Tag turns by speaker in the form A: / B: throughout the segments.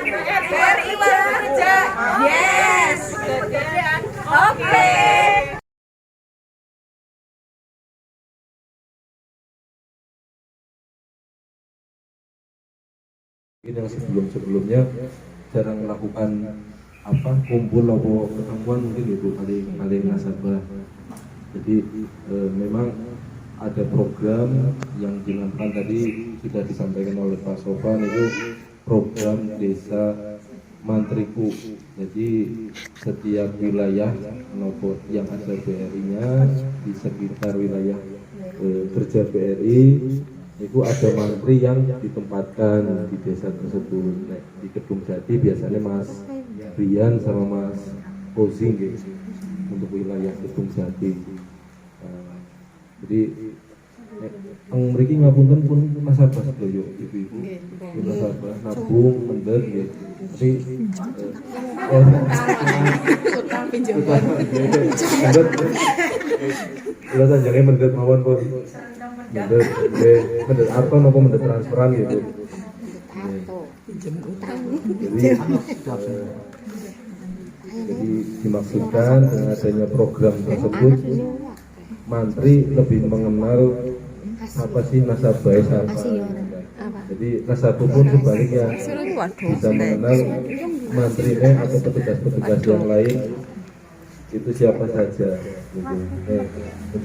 A: BRI Waluja. Yes. Oke.
B: Yang sebelumnya jarang melakukan kumpul atau pertemuan mungkin itu paling nasabah. Jadi memang ada program yang dilakukan tadi sudah disampaikan oleh Pak Sofan, itu program desa Mantriku. Jadi setiap wilayah yang ada BRI-nya di sekitar wilayah kerja BRI itu ada mantri yang ditempatkan di desa tersebut. Nah, di Kedung Jati biasanya Mas Brian sama Mas Ozing gitu, untuk wilayah Kedung Jati. Jadi mriki ngapunten pun nasabah sedaya ibu-ibu, nasabah nabung mendhet nggih. Tapi
A: Utang pinjaman.
B: kula sanjane mendhet mawon pun. Mendhet apa napa mendhet transferan gitu. Jadi dimaksudkan dengan adanya program tersebut, mantri lebih mengenal apa sih nasabah siapa. Jadi nasabah pun sebaliknya bisa mengenal mantrinya atau petugas-petugas yang lain itu siapa saja. Gitu.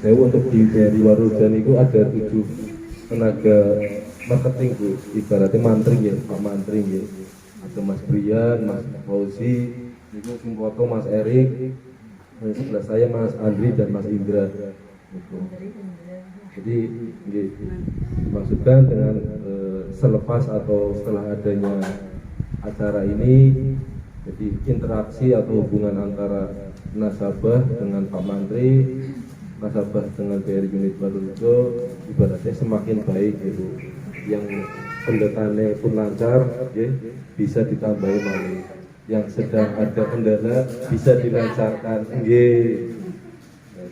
B: Saya untuk di BRI Warujan itu ada 7 tenaga marketing Bu, ibaratnya mantri ya, Pak Mantri ya. Ada Mas Brian, Mas Fauzi, itu foto Mas Erik, sebelah saya Mas Andri dan Mas Indra. Gitu. Jadi dimaksudkan dengan selepas atau setelah adanya acara ini, jadi interaksi atau hubungan antara nasabah dengan Pak Mantri, nasabah dengan BRI Unit Warujo ibaratnya semakin baik gitu. Yang pendetane pun lancar, bisa ditambahi malih. Yang sedang ada kendala bisa dilancarkan,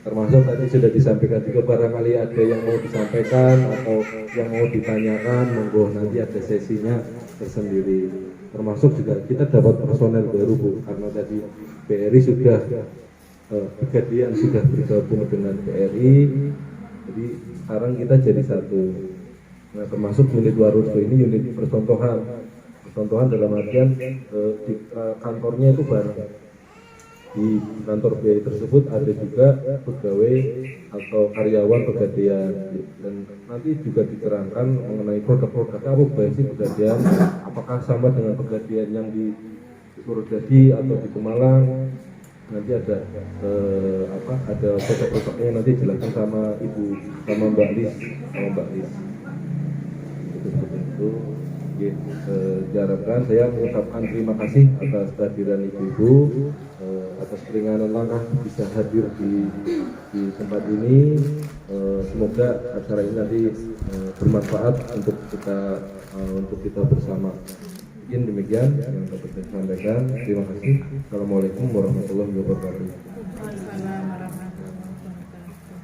B: termasuk tadi sudah disampaikan juga, barangkali ada yang mau disampaikan atau yang mau ditanyakan, monggo nanti ada sesinya tersendiri. Termasuk juga kita dapat personel baru Bu, karena tadi BRI sudah Brigadian sudah bergabung dengan BRI, jadi sekarang kita jadi satu. Nah, termasuk unit Warujo ini unit percontohan dalam artian di kantornya itu bareng. Di kantor BRI tersebut ada juga pegawai atau karyawan Pegadaian, dan nanti juga diterangkan mengenai produk-produk apa sih Pegadaian, apakah sama dengan Pegadaian yang di Purwodadi atau di Pemalang. Nanti ada ada produk-produknya nanti dijelaskan sama Mbak Lis. Itu diharapkan saya mengucapkan terima kasih atas kehadiran ibu-ibu, atas keringanan langkah bisa hadir di tempat ini. Semoga acara ini nanti bermanfaat untuk kita bersama. Mungkin demikian yang dapat saya sampaikan. Terima kasih. Assalamualaikum warahmatullahi wabarakatuh.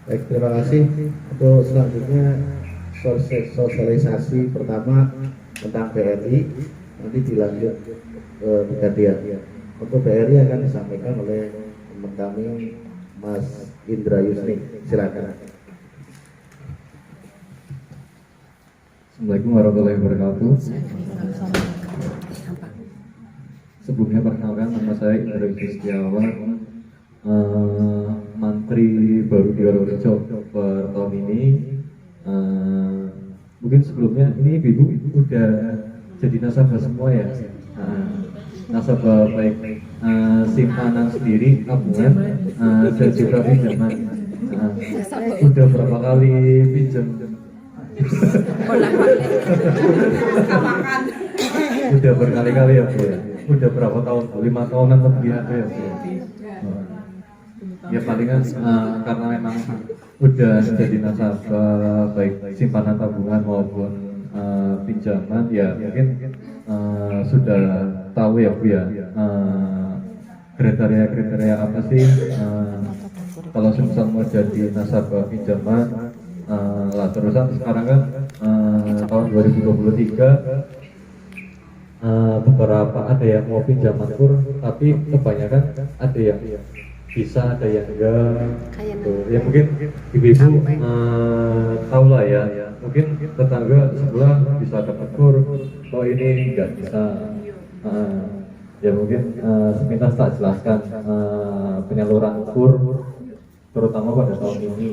C: Baik, terima kasih. Untuk selanjutnya sosialisasi pertama tentang BRI, nanti dilanjut Pegadaian. Untuk BRI akan disampaikan oleh teman kami Mas Indra Yusni. Silakan.
D: Assalamualaikum warahmatullahi wabarakatuh. Sebelumnya perkenalkan, nama saya Indra Yusni Setiawan, Mantri baru di Warujo per tahun ini. Mungkin sebelumnya ini ibu udah jadi nasabah semua ya. Nasabah baik simpanan sendiri, tabungan, dan juga pinjaman. Udah berapa kali pinjam? Udah berkali-kali ya Bu ya. Udah berapa tahun? 5 tahunan lebih ada ya Bu ya. Ya palingan karena memang udah jadi nasabah baik simpanan tabungan maupun pinjaman, ya mungkin sudah tahu ya Bu ya, kriteria apa sih kalau misal mau jadi nasabah pinjaman. Lah terusan sekarang kan tahun 2023 beberapa ada yang mau pinjaman kur, tapi kebanyakan ada yang bisa, ada yang enggak. Tuh, ya mungkin ibu-ibu tahu lah ya, mungkin tetangga sebelah bisa dapat kur, kok ini enggak bisa. Ya mungkin sepintas tak jelaskan penyaluran kur terutama pada tahun ini.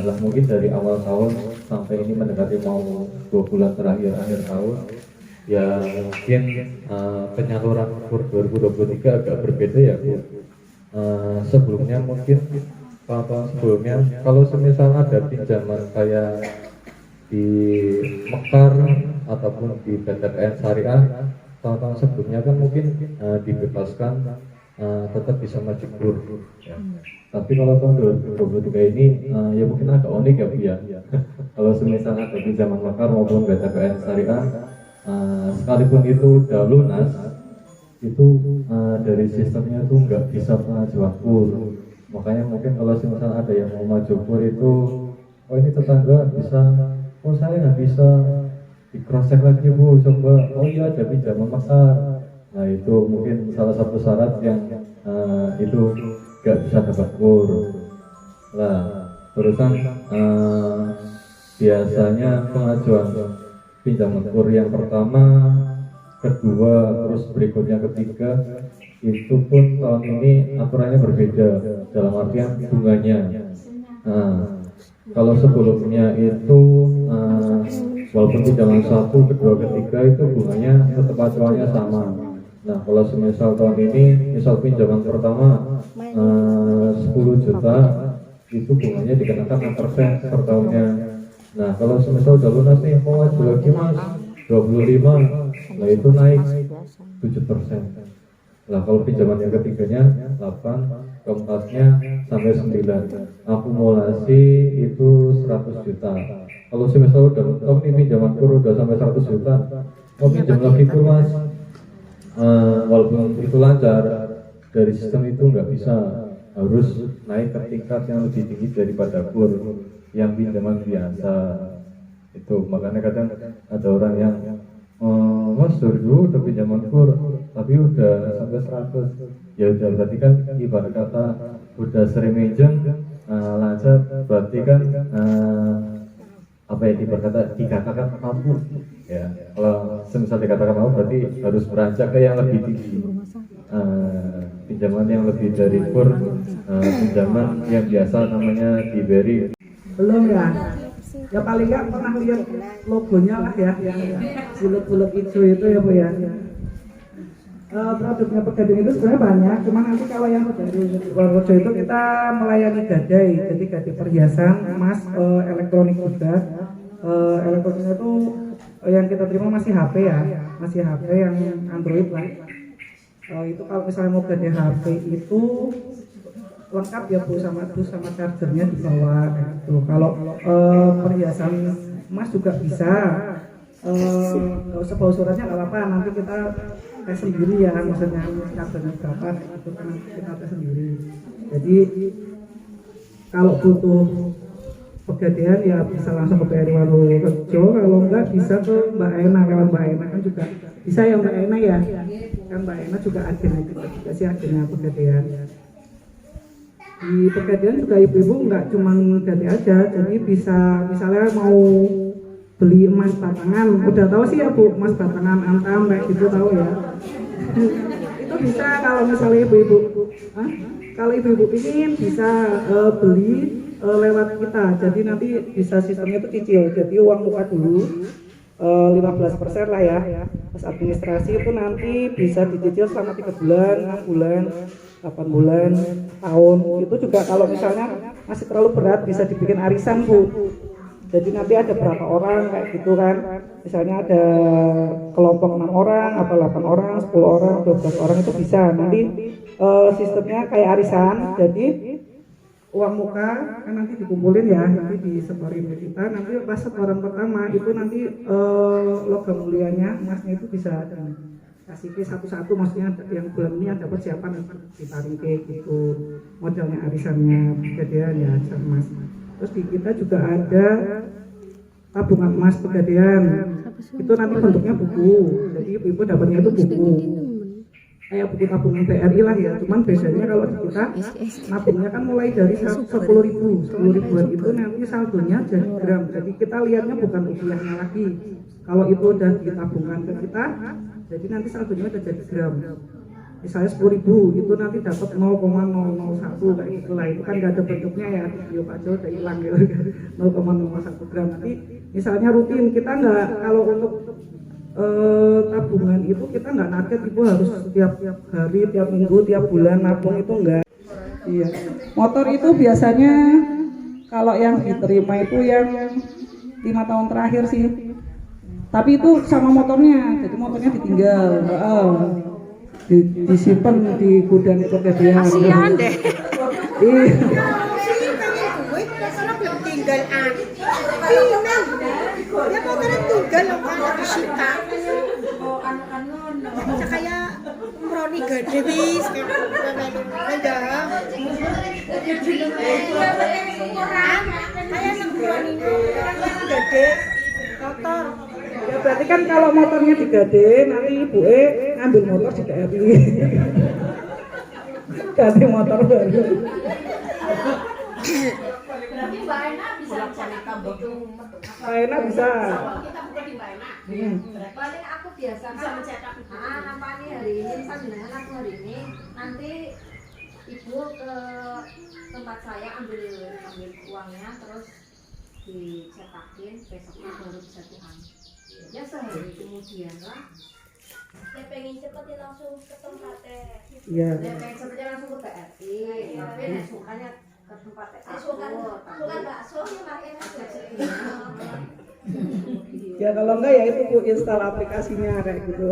D: Lah mungkin dari awal tahun sampai ini mendekati mau 2 bulan terakhir akhir tahun, ya mungkin penyaluran kur 2023 agak berbeda ya Bu. Sebelumnya mungkin tahun sebelumnya kalau semisal ada pinjaman kayak di Mekar ataupun di BTPN Syariah, tahun-tahun sebelumnya kan mungkin dibebaskan tetap bisa maju kur ya. Tapi kalau tahun 2023 ini ya mungkin agak unik ya Bu ya. Kalau semisal ada pinjaman Mekar maupun BTPN Syariah, sekalipun itu udah lunas, itu dari sistemnya tuh nggak bisa pengajuan kur. Makanya mungkin kalau semisal ada yang mau maju kur itu, oh ini tetangga bisa, oh saya nggak bisa, di cross check lagi Bu, coba, oh iya ada pinjaman Mekar. Nah itu mungkin salah satu syarat yang itu nggak bisa dapat kur. Nah terusan biasanya pengajuan pinjaman kur yang pertama, kedua, terus berikutnya ketiga, itu pun tahun ini aturannya berbeda dalam artian bunganya. Kalau sebelumnya itu walaupun pinjaman 1, kedua, ketiga itu bunganya tetap acuannya sama. Nah kalau semisal tahun ini, misal pinjaman pertama 10 juta, itu bunganya dikenakan 6% per tahunnya. Nah kalau semisal udah lunas nih, mau maju lagi Mas 25, nah itu naik 7%. Nah kalau pinjaman yang ketiganya 8, keempatnya sampai 9, akumulasi itu 100 juta. Kalau semisal udah mentok nih pinjaman kur udah sampai 100 juta, mau pinjam lagi kur Mas, walaupun itu lancar, dari sistem itu nggak bisa, harus naik ke tingkat yang lebih tinggi daripada kur yang pinjaman biasa. Itu makanya kadang ada orang yang Mas dulu udah pinjaman kur tapi udah sampai 100, ya udah berarti kan ibarat kata udah sering minjem lancar, berarti kan apa ya ibarat kata dikatakan mampu ya. Kalau semisal dikatakan mampu berarti harus beranjak ke yang lebih tinggi, pinjaman yang lebih dari kur, pinjaman yang biasa namanya diberi.
E: Belum ya? Ya paling nggak pernah lihat logonya lah ya, yang bulat-bulat hijau itu ya Bu ya. Produknya Pegadaian itu sebenarnya banyak, cuma nanti kalau yang dari Purworejo itu kita melayani gadai, jadi gadai perhiasan, emas, elektronik juga. Elektroniknya itu yang kita terima masih HP ya, masih HP yang Android lah. Itu kalau misalnya mau gadai HP itu lengkap ya Bu, sama chargernya di bawah gitu. Kalau perhiasan emas juga bisa, nggak usah bawa suratnya nggak apa-apa, nanti kita tes sendiri ya, maksudnya chargernya berapa itu kan kita tes sendiri. Jadi kalau butuh Pegadaian ya bisa langsung ke PRI Purworejo, kalau enggak bisa ke Mbak Ena, lewat Mbak Ena kan juga bisa ya Mbak Ena ya, kan Mbak Ena juga agennya juga sih, agennya Pegadaian. Di Pegadaian juga ibu-ibu nggak cuma gadai aja, jadi bisa misalnya mau beli emas batangan, udah tahu sih ya Bu, emas batangan antam kayak gitu tahu ya. Itu bisa kalau misalnya ibu-ibu, kalau ibu-ibu ingin bisa beli lewat kita, jadi nanti bisa sistemnya itu cicil, jadi uang muka dulu 15% lah ya, terus administrasi itu nanti bisa dicicil selama 3 bulan, 6 bulan, 8 bulan, tahun. Itu juga kalau misalnya masih terlalu berat bisa dibikin arisan Bu, jadi nanti ada berapa orang kayak gitu kan, misalnya ada kelompok 6 orang, apa 8 orang, 10 orang, 12 orang itu bisa, nanti sistemnya kayak arisan, jadi uang muka kan nanti dikumpulin ya, nanti disebarin ke kita, nanti pas setoran pertama itu nanti logam mulianya emasnya itu bisa kasih ke satu-satu, maksudnya yang bulan ini yang dapat siapa nanti ditarik gitu, modalnya arisannya Pegadaian ya, arisan emas. Terus di kita juga ada tabungan emas Pegadaian, itu nanti bentuknya buku. Jadi ibu-ibu dapatnya itu buku. Kayak buku tabungan BRI lah ya. Cuman biasanya kalau di kita nabungnya kan mulai dari 10.000 ribuan itu nanti saldonya jadi gram. Jadi kita lihatnya bukan rupiahnya lagi. Kalau itu udah ditabungkan ke kita, jadi nanti saldonya udah jadi gram. Misalnya 10.000 itu nanti dapat 0,001 kayak gitu lah. Itu kan nggak ada bentuknya ya, video Pak Jo udah hilang gitu. 0,01 gram. Nanti misalnya rutin kita nggak, kalau untuk tabungan itu kita nggak target ibu harus tiap hari, tiap minggu, tiap bulan nabung, itu enggak. Iya. Motor itu biasanya kalau yang diterima itu yang 5 tahun terakhir sih. Tapi itu sama motornya, jadi motornya ditinggal. Disimpan di gudang pegadaian.
A: Kasihan deh.
E: Iya.
A: Tinggal ya motornya tunggal loh kan disita. Kayak Roni gede bis kayak Roni gede motor.
E: Ya berarti kan kalau motornya digade, nanti ibu ngambil motor di KRI. Ganti motor baru.
F: Berarti Mbak Ena bisa cerita betul.
E: Mbak Ena bisa.
F: Kita buka di Mbak Ena. Paling aku biasa bisa mencetak. Nampak nih hari ini, misal dengan aku hari ini, nanti ibu ke tempat saya ambil uangnya, terus dicetakin, besoknya baru bisa diambil. Ya sehari kemudian lah. Saya pengen cepetnya langsung ke tempatnya.
E: Iya.
F: Saya pengen cepetnya langsung ke BRI, tapi sukanya ke tempat suka bakso ya makanya
E: Ya kalau enggak ya itu Bu install aplikasinya kayak gitu.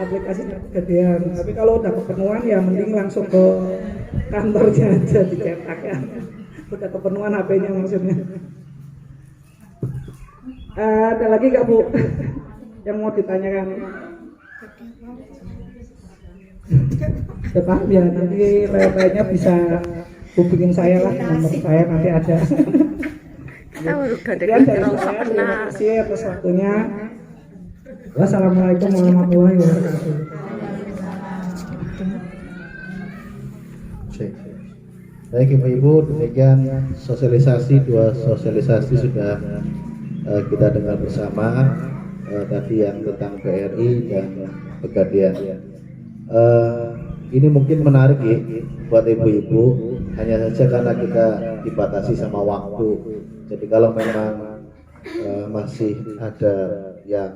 E: Aplikasinya pegadaian. Tapi kalau udah kepenuhan ya mending langsung ke kantornya aja dicetak ya. Udah kepenuhan HP-nya maksudnya. Ada lagi nggak Bu yang mau ditanyakan? Sudah paham ya, nanti lain-lainnya bisa hubungin saya lah, nomor saya nanti ada. Sekian dari saya, terima kasih atas waktunya. Wassalamualaikum warahmatullahi wabarakatuh.
C: Baik Ibu-Ibu, demikian dua sosialisasi sudah kita dengar bersama, tadi yang tentang BRI dan pegadaian. Ini mungkin menarik ya buat ibu-ibu, hanya saja karena kita dibatasi sama waktu. Jadi kalau memang masih ada yang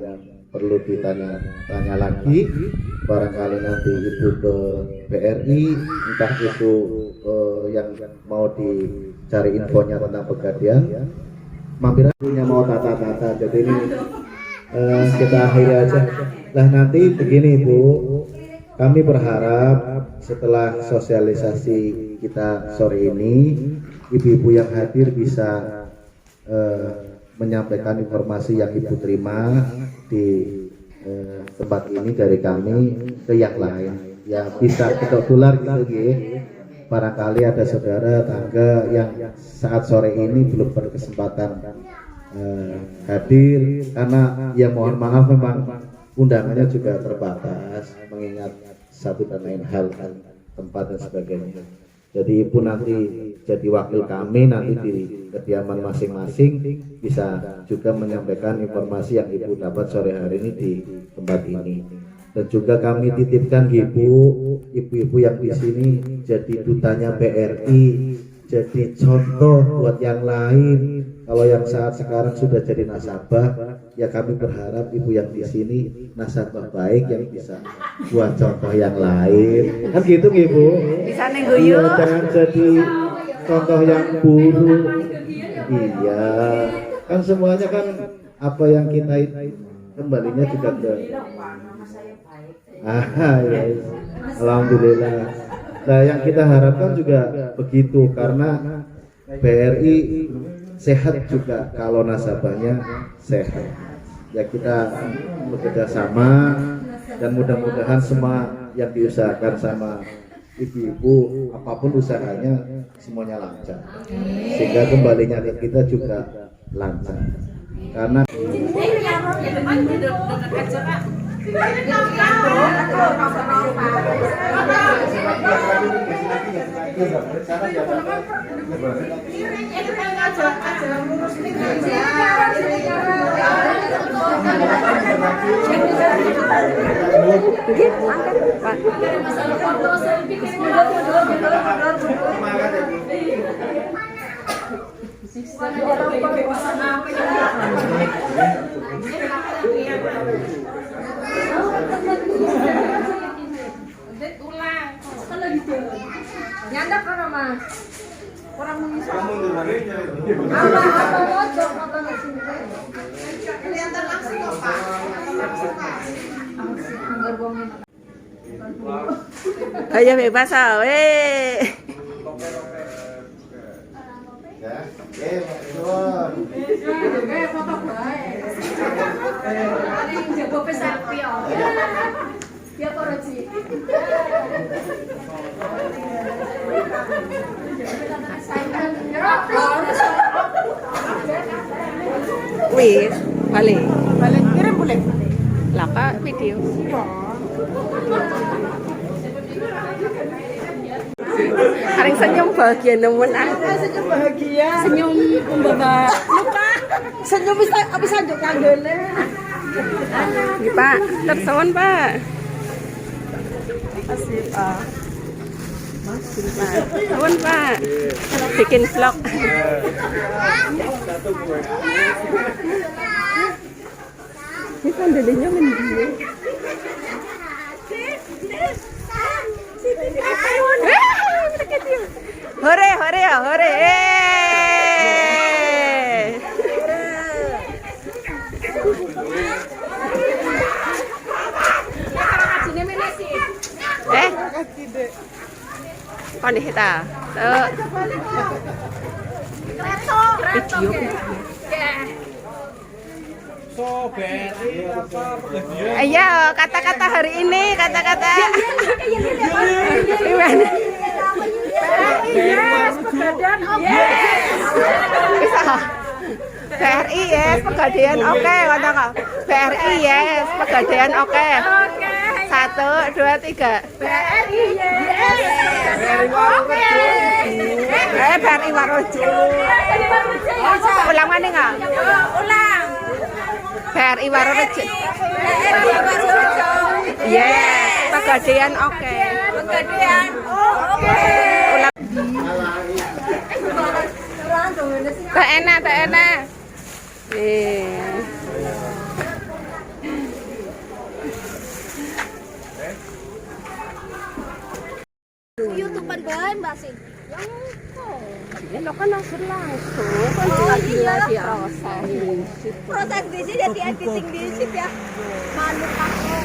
C: perlu ditanya lagi, barangkali nanti ibu ke BRI, entah itu yang mau dicari infonya tentang pegadaian, mampir punya mau tata-tata. Jadi ini kita akhiri aja. Nah nanti begini Bu, kami berharap setelah sosialisasi kita sore ini, ibu-ibu yang hadir bisa menyampaikan informasi yang ibu terima di tempat ini dari kami ke yang lain. Ya bisa kita tular gitu ya. Barangkali ada saudara tangga yang saat sore ini belum berkesempatan hadir karena ya mohon maaf memang undangannya juga terbatas mengingat satu dan lain hal kan tempat dan sebagainya. Jadi ibu nanti jadi wakil kami nanti di kediaman masing-masing bisa juga menyampaikan informasi yang ibu dapat sore hari ini di tempat ini. Dan juga kami titipkan ibu-ibu yang di sini jadi dutanya BRI, jadi contoh buat yang lain. Kalau yang saat sekarang sudah jadi nasabah, ya kami berharap ibu yang di sini nasabah baik yang bisa buat contoh yang lain. Kan gitu ibu.
A: Bisa nengguyu.
C: Jangan jadi contoh yang buruk. Iya. Kan semuanya kan apa yang kita kembalinya juga ke. Ya. Alhamdulillah. Nah, yang kita harapkan juga begitu karena BRI sehat juga kalau nasabahnya sehat. Ya kita bekerja sama dan mudah-mudahan semua yang diusahakan sama ibu-ibu apapun usahanya semuanya lancar. Sehingga kembalinya ke kita juga lancar. karena
F: Nyandap kan mas? Orang mengisah. Apa mojok motor di sini? Kelihatan langsung kok pak. Anggar buangin.
A: Ayo bebas weh.
C: ya, Pak
F: Foto baik. Paling jago pesapi ya. Ya koroji.
A: Wih, balik. Balik kirim boleh. Laka video. Haring senyum bahagia nemen ah. Senyum bahagia. Senyum membawa luka. Senyum bisa juk kanggone. Nggih, Pak. Tersuwun, Pak. Makasih, Pak. Makasih, Pak. Nuwun, Pak. Bikin vlog. Ini kan dedenya mending. Hore, hore ya, hore. Con đi ta. Video. Ayo, kata-kata hari ini, kata-kata. Gimana? Yes, pegadaian oke. Bisa. BRI yes, pegadaian oke, kata kau. BRI yes, pegadaian oke. 1, 2, 3. BRI yes. BRI Warojo. Ulang mana nggak? Ulang. BRI Warojo. Yes, pegadaian oke. Pegadaian oke. Ulang. Tak enak, tak enak.
F: YouTuber bae Mbak Sin.
A: Ini lo kan langsung kan lagi proses.
F: Proses di sini jadi editing di sini ya. Malu aku.